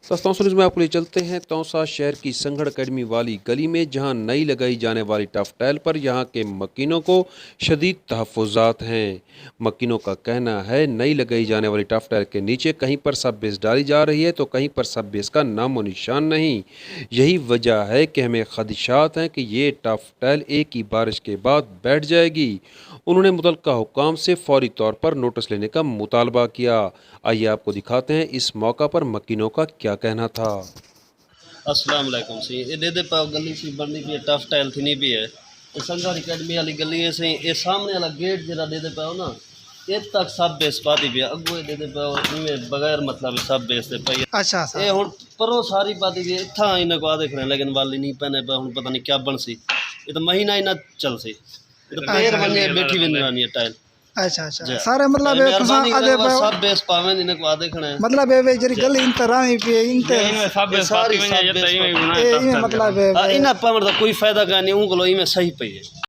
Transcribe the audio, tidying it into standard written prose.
दोस्तों न्यूज़ में आपको ले चलते हैं तौसा शहर की संगड़ अकेडमी वाली गली में, जहां नई लगाई जाने वाली टफ टाइल पर यहां के मकीनों को शदीद तहफ़्फ़ुज़ात हैं। मकीनों का कहना है नई लगाई जाने वाली टफ टाइल के नीचे कहीं पर सब बेस डाली जा रही है तो कहीं पर सब बेस का नामो निशान नहीं। यही वजह है कि हमें खदशात हैं कि ये टफ टाइल एक ही बारिश के बाद बैठ जाएगी। उन्होंने मुतल्लिका हुक्काम से फौरी तौर पर नोटिस लेने का मुतालबा किया। आइए आपको दिखाते हैं इस मौका पर मकीनों का क्या कहना था। अस्सलाम वालेकुम सी ये दे पाओ गली सी बननी भी है, टफ टाइल थी नहीं भी है। ये संघा अकेडमी वाली गली है सही, ये सामने वाला गेट जरा दे पाओ ना, ये तक सब बेस पाती भी है। अगो दे पाओ इनमें बगैर मतलब सब बेस दे पाई। अच्छा ये हुन परो सारी पाती भी इत्था इन्हें को देख रहे हैं, लेकिन वाली नहीं पहने पे हुन पता नहीं क्या बन सी। ये तो महीना ही ना चल सी, ये तो पैर बने बैठी भी नहीं है टाइल। अच्छा अच्छा सारे मतलब सब बेस पावे इन्हें को देखना है, मतलब ये जरी गली इंतरामी पे इंते सब सारी सब बेस मतलब इना पावर दा कोई फायदा का नहीं, उनको लो में सही पई है।